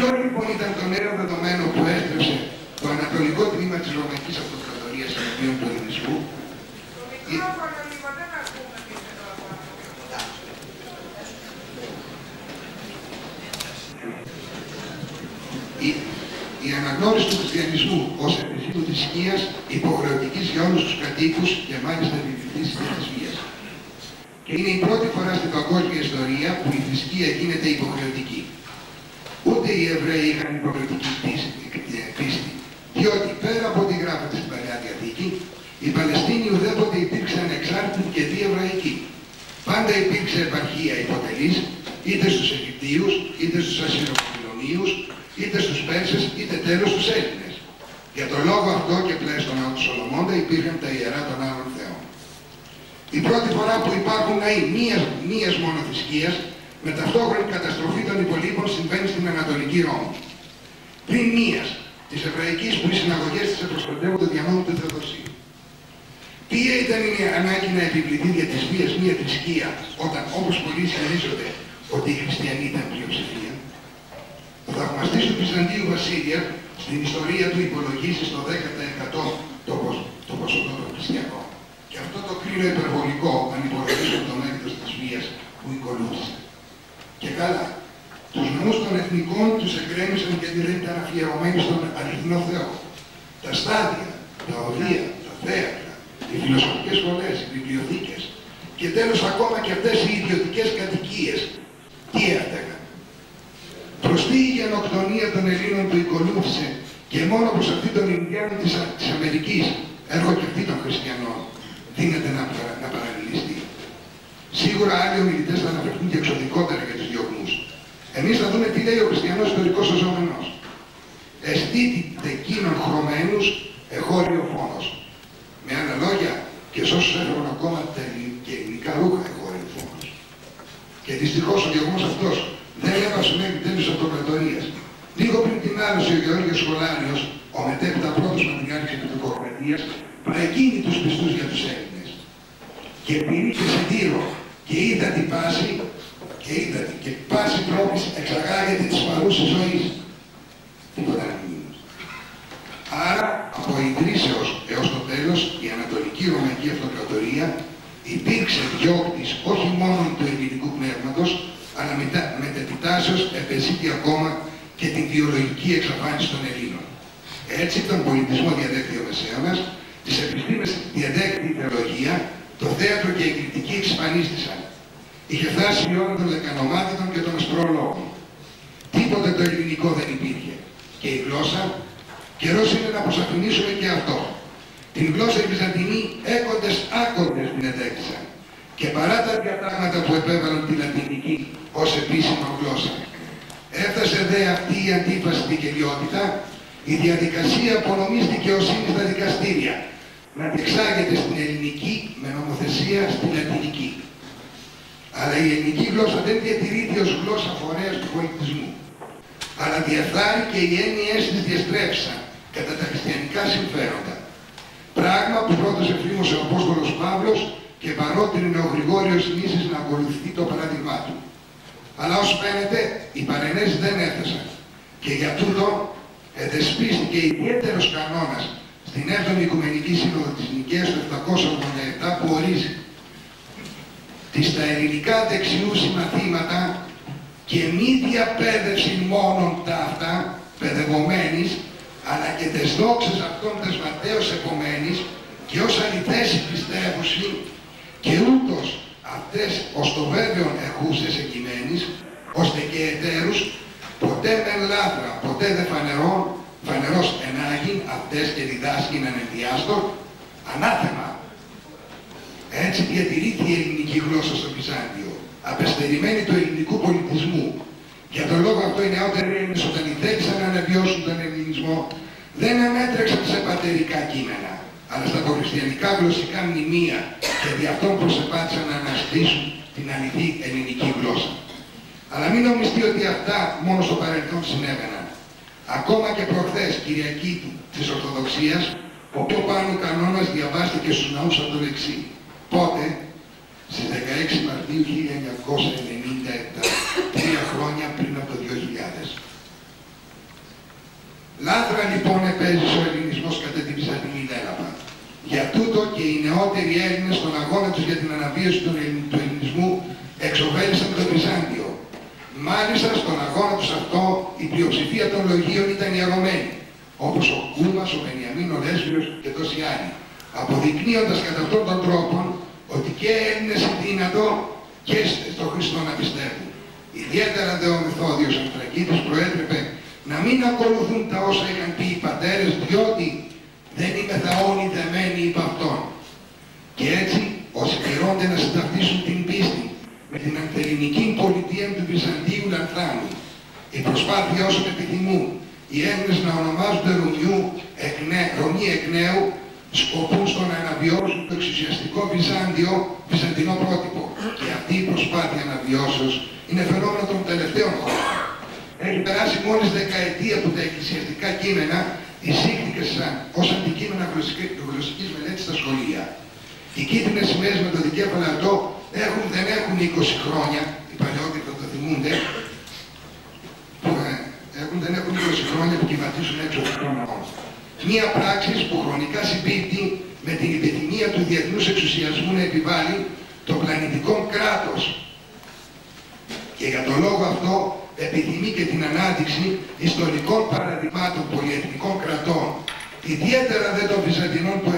Ποιο λοιπόν ήταν το νέο δεδομένο που έστρεψε το ανατολικό τμήμα της Ρωμαϊκής Αυτοκρατορίας εναντίον του ελληνισμού? Η αναγνώριση του χριστιανισμού ως επισήμου της σκίας υποχρεωτικής για όλους τους κατοίκους και μάλιστα επιβληθής της βίας. Και είναι η πρώτη φορά στην παγκόσμια ιστορία που η θρησκεία γίνεται υποχρεωτική. Ούτε οι Εβραίοι είχαν υποχρεωτική πίστη, διότι πέρα από ό,τι γράφεται στην Παλαιά Διαθήκη, οι Παλαιστίνοι ουδέποτε υπήρξε ανεξάρτητοι και διεβραϊκοί. Πάντα υπήρξε επαρχία υποτελής, είτε στους Αιγυπτίους, είτε στους Ασσυρο-Βαβυλωνίους, είτε στους Πέρσες, είτε τέλος στους Έλληνες. Για τον λόγο αυτό και πλέον στον ναό του Σολομώντα υπήρχαν τα ιερά των άλλων θεών. Η πρώτη φορά που υπάρχουν ναοί μίας μόνο θρησκείας, με ταυτόχρονη καταστροφή των υπολείπων συμβαίνει στην Ανατολική Ρώμη. Πριν μίας, της Εβραϊκής, που οι συναγωγές της επροσπευτεύονται διαμόνου του Θεοδοσίου. Ποια ήταν η ανάγκη να επιβληθεί δια της βίας μία θρησκεία, όταν όπως πολλοί ισχυρίζονται ότι οι χριστιανοί ήταν πλειοψηφία? Ο θαυμαστής του Βυζαντίου Βασίλεια στην ιστορία του υπολογίσει στο 10% το ποσοστό των χριστιανών. Και αυτό το κρίνω υπερβολικό αν υπολογίσουν το μέγεθος της βίας που ακολούθησε. Και καλά, τους ναούς των εθνικών τους εγκρέμισαν γιατί δεν ήταν αφιερωμένοι στον αληθινό Θεό. Τα στάδια, τα οδεία, τα θέατρα, οι φιλοσοφικές σχολές, οι βιβλιοθήκες και τέλος ακόμα και αυτές οι ιδιωτικές κατοικίες, τι έφταγαν? Προς τι η γενοκτονία των Ελλήνων που ακολούθησε και μόνο προς αυτή των Ινδιάνων της Αμερικής, έργο και αυτή των χριστιανών, δύναται να παραλληλιστεί? Σίγουρα άλλοι ομιλητές θα αναφερθούν και εξωτικότερα για τους διωγμούς. Εμείς θα δούμε τι λέει ο χριστιανός ιστορικός σωζόμενος. Αισθήτητε εκείνων χρωμένους εχώριο φόνος. Με άλλα λόγια, και σ' όσους έφεραν ακόμα και ελληνικά ρούχα εχώριο φόνος. Και δυστυχώς ο διωγμός αυτός δεν έβασε μέχρι τέλους αυτοκρατορίας. Λίγο πριν την άλωση ο Γεώργιος Σχολάριος, ο μετέπειτα πρώτος πατριάρχης της Τουρκοκρατίας, παρεκκίνει τους πιστούς για τους Έλληνες. Και πήρηκε σε Τύρο και είδα την πάση και πάση τρόπης εξαγάγεται της παρούσης ζωής. Τίποτα να μην. Άρα, από ιδρύσεως έως το τέλος, η Ανατολική Ρωμαϊκή Αυτοκρατορία υπήρξε διώκτης όχι μόνο του ελληνικού πνεύματος, αλλά μετεπιτάσεως επεσήτη ακόμα και την βιολογική εξαφάνιση των Ελλήνων. Έτσι, τον πολιτισμό διαδέχθη ο Μεσαίωνας, τις επιστήμες διαδέχθη η θεολογία, το θέατρο και η κριτική εξυπανίστησαν. Είχε φτάσει η ώρα των λεκανομάτων και των αστρολόγων. Τίποτε το ελληνικό δεν υπήρχε. Και η γλώσσα, καιρός είναι να αποσαφηνίσουμε και αυτό. Την γλώσσα οι Βυζαντινοί άκοντες την εδέξαν. Και παρά τα διατάγματα που επέβαλαν τη λατινική ως επίσημα γλώσσα, έφτασε δε αυτή η αντίφαση δικαιιότητα, η διαδικασία απονομής δικαιοσύνης στα δικαστήρια, να διεξάγεται στην ελληνική με νομοθεσία στην λατινική. Αλλά η ελληνική γλώσσα δεν διατηρείται ως γλώσσα φορέας του πολιτισμού. Αλλά διαφθάρει και οι έννοιες της διαστρέψαν κατά τα χριστιανικά συμφέροντα. Πράγμα που πρώτος εφήμωσε ο Απόστολος Παύλος και παρότρινε ο Γρηγόριος Νήσης να ακολουθεί το παράδειγμά του. Αλλά ως φαίνεται οι παρενέσεις δεν έφτασαν. Και για τούτο εδεσπίστηκε ιδιαίτερος κανόνας στην 7η Οικουμενική Σύνοδο της Νικαίας του 787 που ορίζει τις τα ελληνικά δεξιού συμμαθήματα και μη διαπαίδευση μόνον ταύτα παιδευομένης, αλλά και τες δόξες αυτών τες ματέως επομένης και ως αληθές πιστεύουσι και ούτως αυτές ως το βέβαιον εχούσες εκειμένης, ώστε και εταίρους ποτέ μεν λάθρα, ποτέ δε φανερός ενάγειν αυτές και διδάσκην ανενδιάστον, ανάθεμα. Έτσι διατηρείται η ελληνική γλώσσα στο Βυζάντιο, απεστερημένη του ελληνικού πολιτισμού. Για τον λόγο αυτό οι νεότεροι Έλληνες όταν ήθελαν να αναβιώσουν τον ελληνισμό, δεν ανέτρεξαν σε πατερικά κείμενα, αλλά στα προχριστιανικά γλωσσικά μνημεία και δι' αυτόν προσεπάτησαν να αναστήσουν την αληθή ελληνική γλώσσα. Αλλά μην νομιστεί ότι αυτά μόνο στο παρελθόν συνέβαιναν. Ακόμα και προχθές, Κυριακή της Ορθοδοξίας, ο πιο πάνω κανόνας διαβάστηκε στους ναούς από το δεξί. Πότε? Στις 16 Μαρτίου 1997, 3 χρόνια πριν από το 2000. Λάθρα λοιπόν επέζησε ο ελληνισμός κατά τη Βυζαντινή λέλαπα. Για τούτο και οι νεότεροι Έλληνες στον αγώνα τους για την αναβίωση του ελληνισμού εξοβέλησαν το Βυζάντιο. Μάλιστα στον αγώνα τους αυτό η πλειοψηφία των λογίων ήταν ιερωμένη, όπως ο Κούμας, ο Βενιαμίν, ο Λέσβιος και τόσοι άλλοι, αποδεικνύοντας κατά αυτόν τον τρόπο ότι και Έλληνες είναι δυνατό και στον Χριστό να πιστεύουν. Ιδιαίτερα δε ο Μεθόδιος Ανθρακίτης προέτρεπε να μην ακολουθούν τα όσα είχαν πει οι πατέρες, διότι δεν είμαι όλοι δεμένοι υπ' αυτόν. Και έτσι, όσοι πειρώνται να συνταυτίσουν την πίστη με την ανθελληνική πολιτεία του Βυζαντίου Λανθάνου, η προσπάθεια όσων επιθυμούν οι Έλληνες να ονομάζονται Ρωμοί εκ νέου, σκοπούν στο να αναβιώσουν το εξουσιαστικό βυζαντινό πρότυπο. Και αυτή η προσπάθεια αναβιώσεως είναι φαινόμενο των τελευταίων χρόνων. Έχει περάσει μόλις δεκαετία που τα εκκλησιαστικά κείμενα εισήχθηκαν ως αντικείμενα γλωσσικής μελέτης στα σχολεία. Οι κίτρινες σημαίες με το δικέφαλο αυτό δεν έχουν 20 χρόνια, οι παλαιότεροι θα το θυμούνται, δεν έχουν 20 χρόνια που κυβατίζουν έξω από τον αγώνα. Μία πράξη που χρονικά συμπίπτει με την επιθυμία του διεθνούς εξουσιασμού να επιβάλλει το πλανητικό κράτος. Και για τον λόγο αυτό επιθυμεί και την ανάδειξη ιστορικών παραδειγμάτων πολυεθνικών κρατών, ιδιαίτερα δε των Βυζαντινών που